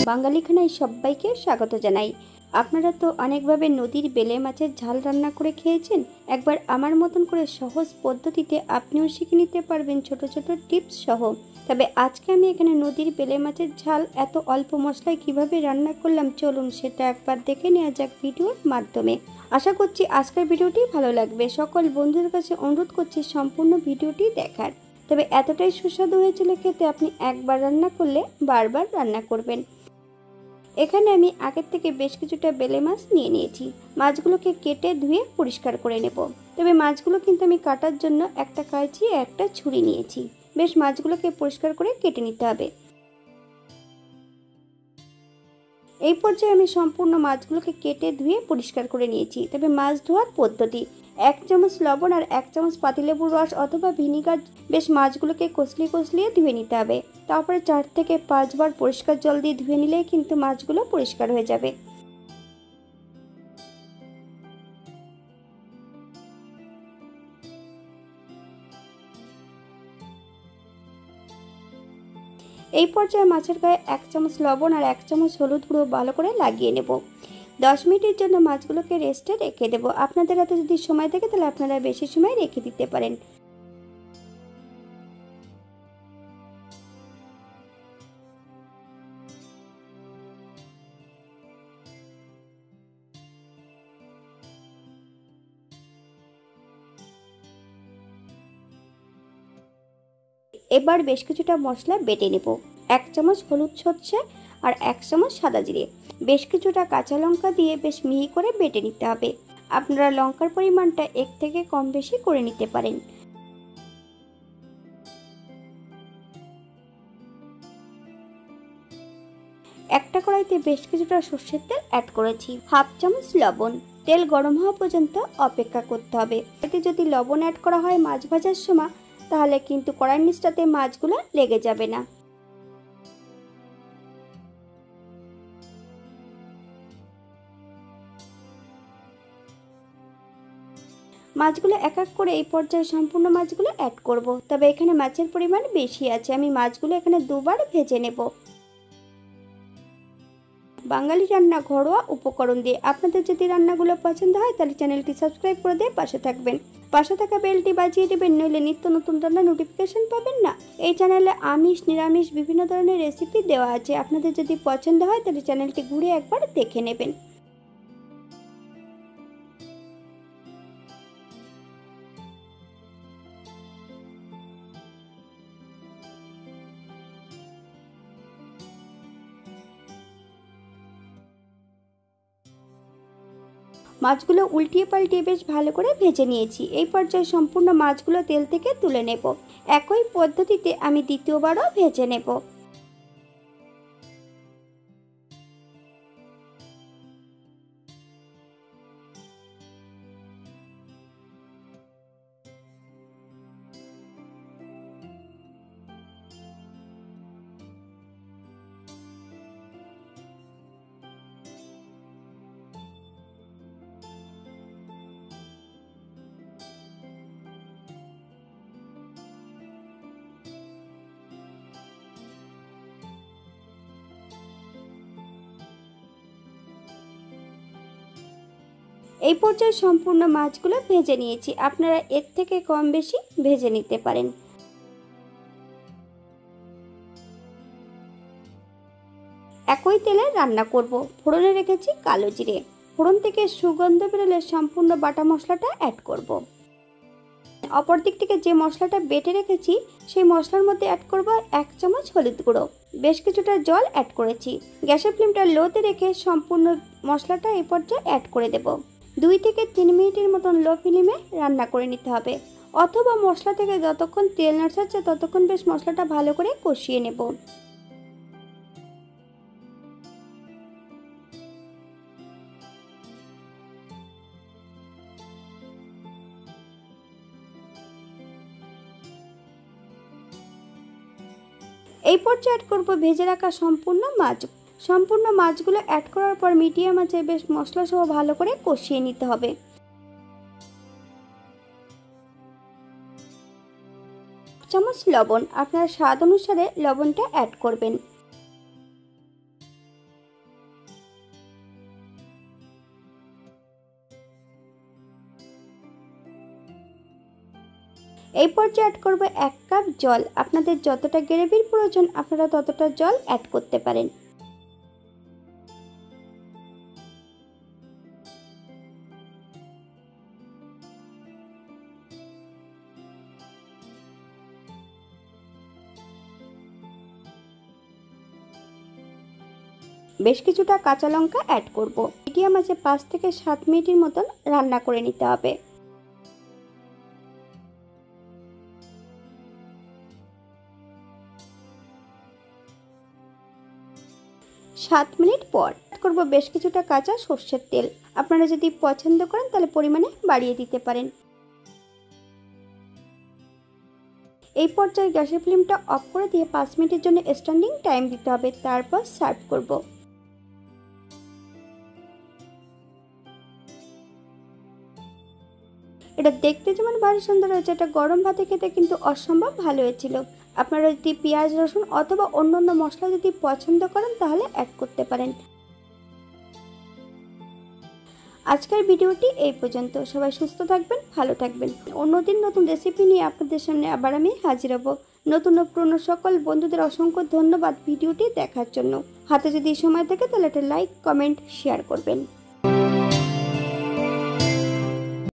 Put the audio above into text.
বাঙালি খানায় সবাইকে স্বাগত জানাই। আপনারা তো অনেকভাবে নদীর বেলে মাছের ঝাল রান্না করে খেয়েছেন। একবার আমার মতন করে সহজ পদ্ধতিতে আপনিও শিখে নিতে পারবেন ছোট ছোট টিপস সহ। তবে আজকে আমি এখানে নদীর বেলে মাছের ঝাল এত অল্প মশলায় কিভাবে রান্না করলাম, চলুন সেটা একবার দেখে নেওয়া যাক ভিডিওর মাধ্যমে। আশা করছি আজকের ভিডিওটি ভালো লাগবে। সকল বন্ধুদের কাছে অনুরোধ করছি সম্পূর্ণ ভিডিওটি দেখার। তবে এতটাই সুস্বাদু হয়েছিল খেতে, আপনি একবার রান্না করলে বারবার রান্না করবেন। এখানে আমি আগের থেকে বেশ কিছুটা বেলে মাছ নিয়ে নিয়েছি। মাছগুলোকে কেটে ধুয়ে পরিষ্কার করে নেব। তবে মাছগুলো কিন্তু আমি কাটার জন্য একটা কাঁচি আর একটা ছুরি নিয়েছি। বেশ মাছগুলোকে পরিষ্কার করে কেটে নিতে হবে। এই পর্যায়ে আমি সম্পূর্ণ মাছগুলোকে কেটে ধুয়ে পরিষ্কার করে নিয়েছি। তবে মাছ ধোয়ার পদ্ধতি: 1 চামচ লবণ আর 1 চামচ পাতিলেবুর রস অথবা ভিনিগার বেশ মাছগুলোকে কষলিয়ে ধুয়ে নিতে হবে। তারপরে 4 থেকে 5 বার পরিষ্কার জল দিয়ে ধুয়ে নিলেই কিন্তু মাছগুলো পরিষ্কার হয়ে যাবে। এই পর্যায়ে মাছের গায়ে 1 চামচ লবণ আর 1 চামচ হলুদ গুঁড়ো ভালো করে লাগিয়ে নেব। 10 মিনিটের জন্য মাছগুলোকে রেস্টে রেখে দেবো। আপনাদের হাতে যদি সময় থাকে তাহলে আপনারা বেশি সময় রেখে দিতে পারেন। এবার বেশ কিছুটা মশলা বেটে নেব। 1 চামচ হলুদ সর্ষে আর 1 চামচ সাদা জিরে, বেশ কিছুটা কাঁচা লঙ্কা দিয়ে বেশ মিহি করে বেটে নিতে হবে। আপনারা লঙ্কার পরিমাণটা এক থেকে কম বেশি করে নিতে পারেন। একটা কড়াইতে বেশ কিছুটা সর্ষের তেল অ্যাড করেছি। 1/2 চামচ লবণ। তেল গরম হওয়া পর্যন্ত অপেক্ষা করতে হবে। এতে যদি লবণ অ্যাড করা হয় মাছ ভাজার সময়, তাহলে কিন্তু কড়াইয়ের নিচটাতে মাছগুলো লেগে যাবে না। মাছগুলো এক এক করে এই পর্যায়ে সম্পূর্ণ মাছগুলো অ্যাড করব। তবে এখানে মাছের পরিমাণ বেশি আছে, আমি মাছগুলো এখানে দুবার ভেজে নেব। বাঙালি রান্না ঘরোয়া উপকরণ দিয়ে। আপনাদের যদি রান্নাগুলো পছন্দ হয় তাহলে চ্যানেলটি সাবস্ক্রাইব করে দিয়ে পাশে থাকবেন। পাশে থাকা বেলটি বাজিয়ে দেবেন, নইলে নিত্য নতুন রান্নার নোটিফিকেশন পাবেন না। এই চ্যানেলে আমিষ নিরামিষ বিভিন্ন ধরনের রেসিপি দেওয়া আছে। আপনাদের যদি পছন্দ হয় তাহলে চ্যানেলটি ঘুরে একবার দেখে নেবেন। মাছগুলো উল্টিয়ে পাল্টিয়ে বেশ ভালো করে ভেজে নিয়েছি। এই পর্যায়ে সম্পূর্ণ মাছগুলো তেল থেকে তুলে নেব। একই পদ্ধতিতে আমি দ্বিতীয়বারও ভেজে নেব। এই পর্যায়ে সম্পূর্ণ মাছগুলো ভেজে নিয়েছি। আপনারা এর থেকে কম বেশি ভেজে নিতে পারেন। একই তেলে রান্না করব। ফোড়নে রেখেছি কালো জিরে। ফোড়ন থেকে সুগন্ধ বেরোলে সম্পূর্ণ বাটা মশলাটা অ্যাড করব। অপর দিক থেকে যে মশলাটা বেটে রেখেছি সেই মশলার মধ্যে অ্যাড করব 1 চামচ হলুদ গুঁড়ো। বেশ কিছুটা জল অ্যাড করেছি। গ্যাসের ফ্লেমটা লোতে রেখে সম্পূর্ণ মশলাটা এই পর্যায়ে অ্যাড করে দেব। 2 থেকে 3 মিনিটের মতন লো ফ্লেমে রান্না করে নিতে হবে, অথবা মশলা থেকে যতক্ষণ তেল না ছাড়ছে ততক্ষণ বেশ মশলাটা ভালো করে কষিয়ে নেব। এই পর্যায়ে অ্যাড করব ভেজে রাখা সম্পূর্ণ মাছগুলো অ্যাড করার পর মিডিয়াম আঁচে বেশ মশলা সহ ভালো করে কষিয়ে নিতে হবে। চামচ লবণ, আপনার স্বাদ অনুসারে লবণটা অ্যাড করবেন। এই পর্যায়ে অ্যাড করব 1 কাপ জল। আপনাদের যতটা গ্রেভির প্রয়োজন আপনারা ততটা জল অ্যাড করতে পারেন। বেশ কিছুটা কাঁচা লঙ্কা অ্যাড করব। মিডিয়াম আঁচে 5 থেকে 7 মিনিটের মতন রান্না করে নিতে হবে। 7 মিনিট পর অ্যাড করব বেশ কিছুটা কাঁচা সর্ষের তেল। আপনারা যদি পছন্দ করেন তাহলে পরিমাণে বাড়িয়ে দিতে পারেন। এই পর্যায়ে গ্যাসের ফ্লেমটা অফ করে দিয়ে 5 মিনিটের জন্য স্ট্যান্ডিং টাইম দিতে হবে। তারপর সার্ভ করব। এটা দেখতে যেমন ভারী সুন্দর হয়েছে, এটা গরম ভাতে খেতে কিন্তু অসম্ভব ভালো হয়েছিল। আপনারা যদি পেঁয়াজ রসুন অথবা অন্যান্য মশলা যদি পছন্দ করেন তাহলে অ্যাড করতে পারেন। আজকের ভিডিওটি এই পর্যন্ত। সবাই সুস্থ থাকবেন, ভালো থাকবেন। অন্যদিন নতুন রেসিপি নিয়ে আপনাদের সামনে আবার আমি হাজির হব। নতুন ও পুরনো সকল বন্ধুদের অসংখ্য ধন্যবাদ ভিডিওটি দেখার জন্য। হাতে যদি সময় থাকে তাহলে একটা লাইক, কমেন্ট, শেয়ার করবেন।